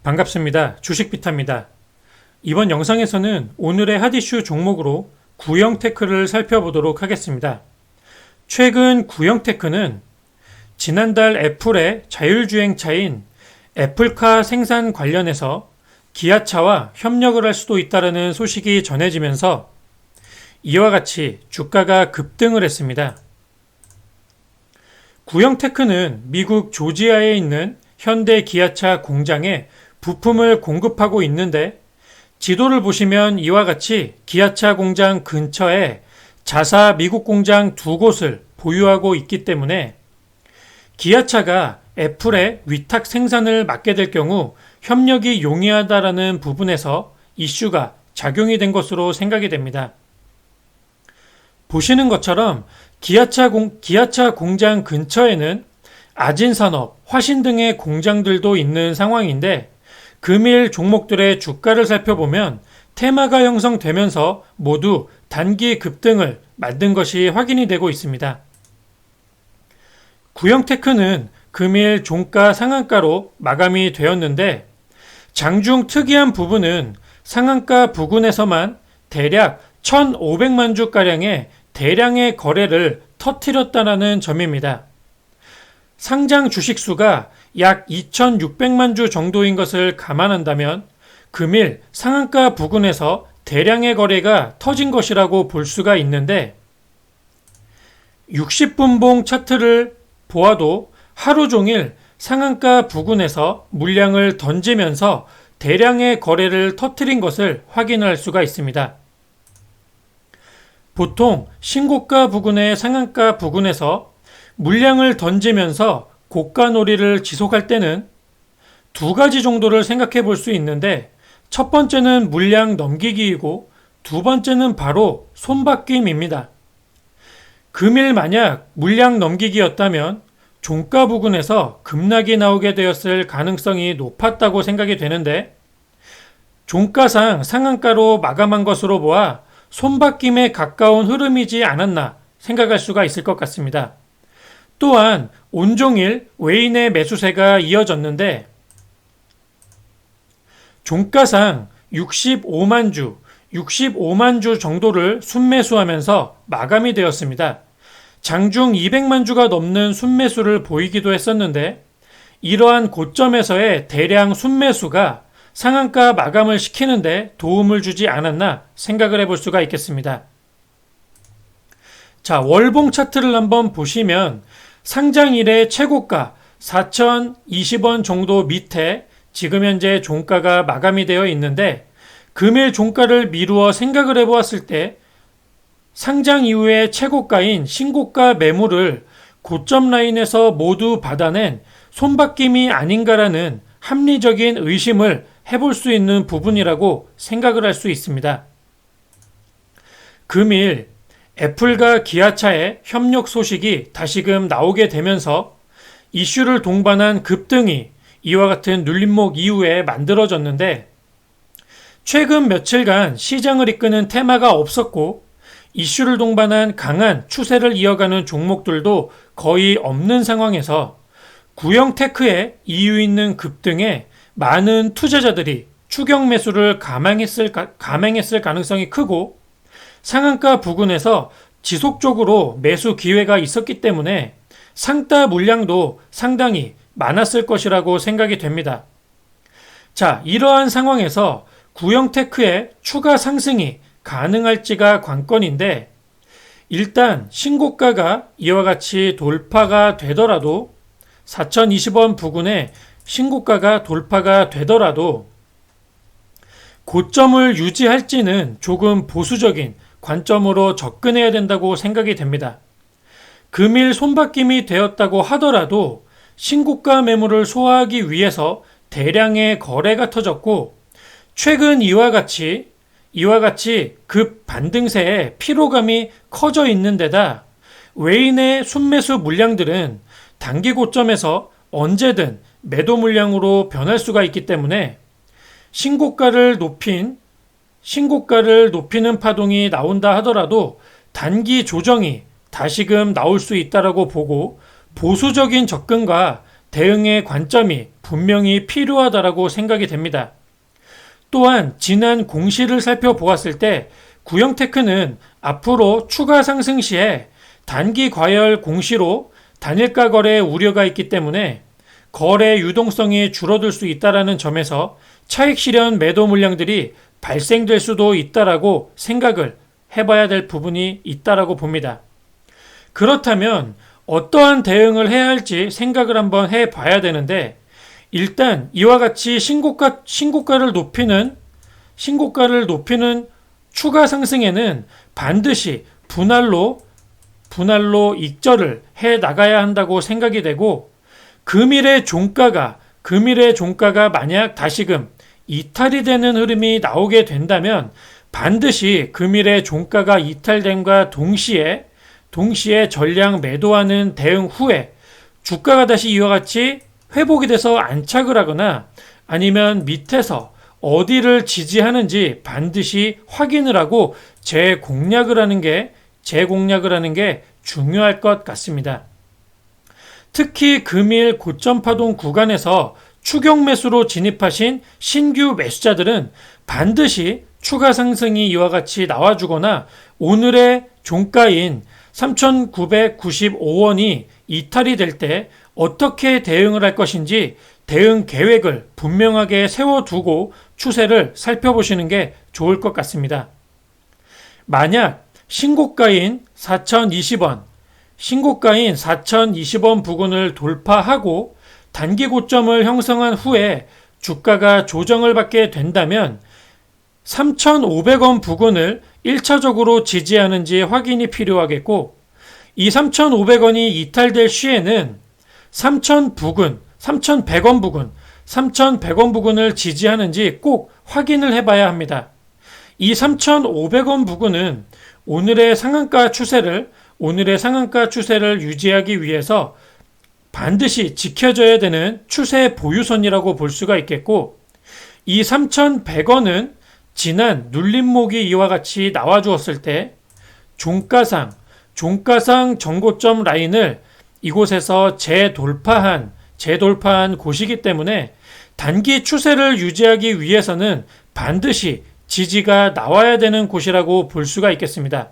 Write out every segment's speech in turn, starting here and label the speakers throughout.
Speaker 1: 반갑습니다. 주식비타입니다. 이번 영상에서는 오늘의 핫이슈 종목으로 구형테크를 살펴보도록 하겠습니다. 최근 구형테크는 지난달 애플의 자율주행차인 애플카 생산 관련해서 기아차와 협력을 할 수도 있다는 소식이 전해지면서 이와 같이 주가가 급등을 했습니다. 구형테크는 미국 조지아에 있는 현대 기아차 공장에 부품을 공급하고 있는데 지도를 보시면 이와 같이 기아차 공장 근처에 자사 미국 공장 두 곳을 보유하고 있기 때문에 기아차가 애플의 위탁 생산을 맡게 될 경우 협력이 용이하다라는 부분에서 이슈가 작용이 된 것으로 생각이 됩니다. 보시는 것처럼 기아차 공장 근처에는 아진산업, 화신 등의 공장들도 있는 상황인데 금일 종목들의 주가를 살펴보면 테마가 형성되면서 모두 단기 급등을 만든 것이 확인이 되고 있습니다. 구형테크는 금일 종가 상한가로 마감이 되었는데 장중 특이한 부분은 상한가 부근에서만 대략 1,500만 주가량의 대량의 거래를 터뜨렸다는 점입니다. 상장 주식수가 약 2,600만 주 정도인 것을 감안한다면 금일 상한가 부근에서 대량의 거래가 터진 것이라고 볼 수가 있는데 60분봉 차트를 보아도 하루 종일 상한가 부근에서 물량을 던지면서 대량의 거래를 터뜨린 것을 확인할 수가 있습니다. 보통 신고가 부근의 상한가 부근에서 물량을 던지면서 고가놀이를 지속할 때는 두 가지 정도를 생각해 볼 수 있는데 첫 번째는 물량 넘기기이고 두 번째는 바로 손바뀜입니다. 금일 만약 물량 넘기기였다면 종가 부근에서 급락이 나오게 되었을 가능성이 높았다고 생각이 되는데 종가상 상한가로 마감한 것으로 보아 손바뀜에 가까운 흐름이지 않았나 생각할 수가 있을 것 같습니다. 또한 온종일 외인의 매수세가 이어졌는데 종가상 65만 주 정도를 순매수하면서 마감이 되었습니다. 장중 200만 주가 넘는 순매수를 보이기도 했었는데 이러한 고점에서의 대량 순매수가 상한가 마감을 시키는데 도움을 주지 않았나 생각을 해볼 수가 있겠습니다. 자, 월봉 차트를 한번 보시면 상장 이래 최고가 4,020원 정도 밑에 지금 현재 종가가 마감이 되어 있는데 금일 종가를 미루어 생각을 해보았을 때 상장 이후의 최고가인 신고가 매물을 고점 라인에서 모두 받아낸 손바뀜이 아닌가라는 합리적인 의심을 해볼 수 있는 부분이라고 생각을 할 수 있습니다. 금일 애플과 기아차의 협력 소식이 다시금 나오게 되면서 이슈를 동반한 급등이 이와 같은 눌림목 이후에 만들어졌는데 최근 며칠간 시장을 이끄는 테마가 없었고 이슈를 동반한 강한 추세를 이어가는 종목들도 거의 없는 상황에서 구형테크의 이유 있는 급등에 많은 투자자들이 추격 매수를 감행했을 가능성이 크고 상한가 부근에서 지속적으로 매수 기회가 있었기 때문에 상따 물량도 상당히 많았을 것이라고 생각이 됩니다. 자, 이러한 상황에서 구형테크의 추가 상승이 가능할지가 관건인데 일단 신고가가 이와 같이 돌파가 되더라도 4,020원 부근에 신고가가 돌파가 되더라도 고점을 유지할지는 조금 보수적인 관점으로 접근해야 된다고 생각이 됩니다. 금일 손바뀜이 되었다고 하더라도 신고가 매물을 소화하기 위해서 대량의 거래가 터졌고 최근 이와 같이 급 반등세에 피로감이 커져 있는 데다 외인의 순매수 물량들은 단기 고점에서 언제든 매도 물량으로 변할 수가 있기 때문에 신고가를 높이는 파동이 나온다 하더라도 단기 조정이 다시금 나올 수 있다라고 보고 보수적인 접근과 대응의 관점이 분명히 필요하다라고 생각이 됩니다. 또한 지난 공시를 살펴보았을 때 구형테크는 앞으로 추가 상승 시에 단기 과열 공시로 단일가 거래 우려가 있기 때문에 거래 유동성이 줄어들 수 있다는 점에서 차익 실현 매도 물량들이 발생될 수도 있다라고 생각을 해봐야 될 부분이 있다라고 봅니다. 그렇다면 어떠한 대응을 해야 할지 생각을 한번 해봐야 되는데, 일단 이와 같이 신고가를 높이는 추가 상승에는 반드시 분할로 익절을 해 나가야 한다고 생각이 되고, 금일의 종가가 만약 다시금 이탈이 되는 흐름이 나오게 된다면 반드시 금일의 종가가 이탈됨과 동시에 전량 매도하는 대응 후에 주가가 다시 이와 같이 회복이 돼서 안착을 하거나 아니면 밑에서 어디를 지지하는지 반드시 확인을 하고 재공략을 하는 게 중요할 것 같습니다. 특히 금일 고점 파동 구간에서 추격 매수로 진입하신 신규 매수자들은 반드시 추가 상승이 이와 같이 나와주거나 오늘의 종가인 3,995원이 이탈이 될 때 어떻게 대응을 할 것인지 대응 계획을 분명하게 세워두고 추세를 살펴보시는 게 좋을 것 같습니다. 만약 신고가인 4,020원 부근을 돌파하고 단기 고점을 형성한 후에 주가가 조정을 받게 된다면 3,500원 부근을 1차적으로 지지하는지 확인이 필요하겠고, 이 3,500원이 이탈될 시에는 3,100원 부근을 지지하는지 꼭 확인을 해봐야 합니다. 이 3,500원 부근은 오늘의 상한가 추세를 유지하기 위해서 반드시 지켜져야 되는 추세 보유선이라고 볼 수가 있겠고, 이 3,100원은 지난 눌림목이 이와 같이 나와주었을 때 종가상 전고점 라인을 이곳에서 재돌파한 곳이기 때문에 단기 추세를 유지하기 위해서는 반드시 지지가 나와야 되는 곳이라고 볼 수가 있겠습니다.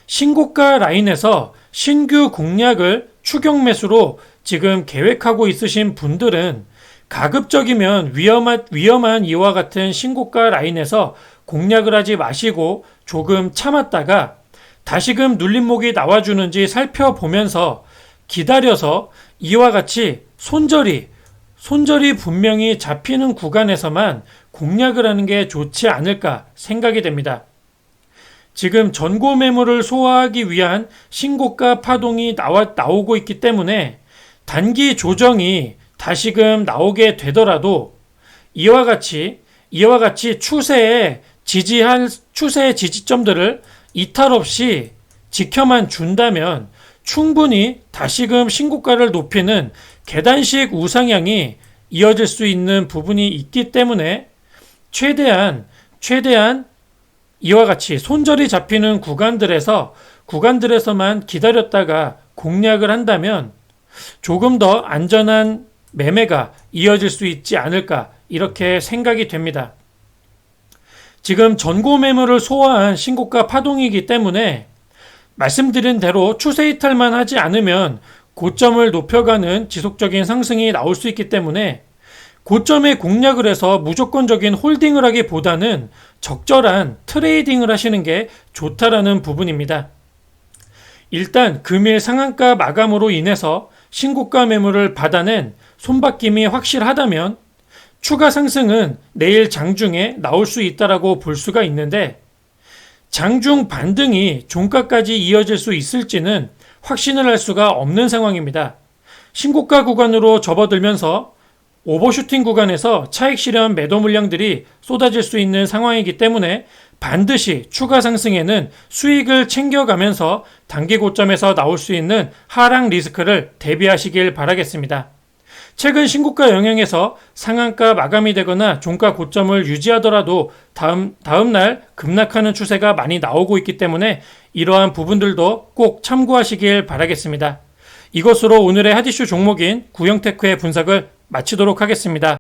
Speaker 1: 신고가 라인에서 신규 공략을 추격 매수로 지금 계획하고 있으신 분들은 가급적이면 위험한 이와 같은 신고가 라인에서 공략을 하지 마시고 조금 참았다가 다시금 눌림목이 나와주는지 살펴보면서 기다려서 이와 같이 손절이 분명히 잡히는 구간에서만 공략을 하는 게 좋지 않을까 생각이 됩니다. 지금 전고 매물을 소화하기 위한 신고가 파동이 나오고 있기 때문에 단기 조정이 다시금 나오게 되더라도 이와 같이 추세의 지지점들을 이탈 없이 지켜만 준다면 충분히 다시금 신고가를 높이는 계단식 우상향이 이어질 수 있는 부분이 있기 때문에 최대한 이와 같이 손절이 잡히는 구간들에서만 기다렸다가 공략을 한다면 조금 더 안전한 매매가 이어질 수 있지 않을까 이렇게 생각이 됩니다. 지금 전고 매물을 소화한 신고가 파동이기 때문에 말씀드린 대로 추세 이탈만 하지 않으면 고점을 높여가는 지속적인 상승이 나올 수 있기 때문에 고점에 공략을 해서 무조건적인 홀딩을 하기보다는 적절한 트레이딩을 하시는 게 좋다라는 부분입니다. 일단 금일 상한가 마감으로 인해서 신고가 매물을 받아낸 손바뀜이 확실하다면 추가 상승은 내일 장중에 나올 수 있다라고 볼 수가 있는데, 장중 반등이 종가까지 이어질 수 있을지는 확신을 할 수가 없는 상황입니다. 신고가 구간으로 접어들면서 오버슈팅 구간에서 차익 실현 매도 물량들이 쏟아질 수 있는 상황이기 때문에 반드시 추가 상승에는 수익을 챙겨가면서 단기 고점에서 나올 수 있는 하락 리스크를 대비하시길 바라겠습니다. 최근 신고가 영향에서 상한가 마감이 되거나 종가 고점을 유지하더라도 다음날 급락하는 추세가 많이 나오고 있기 때문에 이러한 부분들도 꼭 참고하시길 바라겠습니다. 이것으로 오늘의 하디슈 종목인 구형테크의 분석을 마치도록 하겠습니다.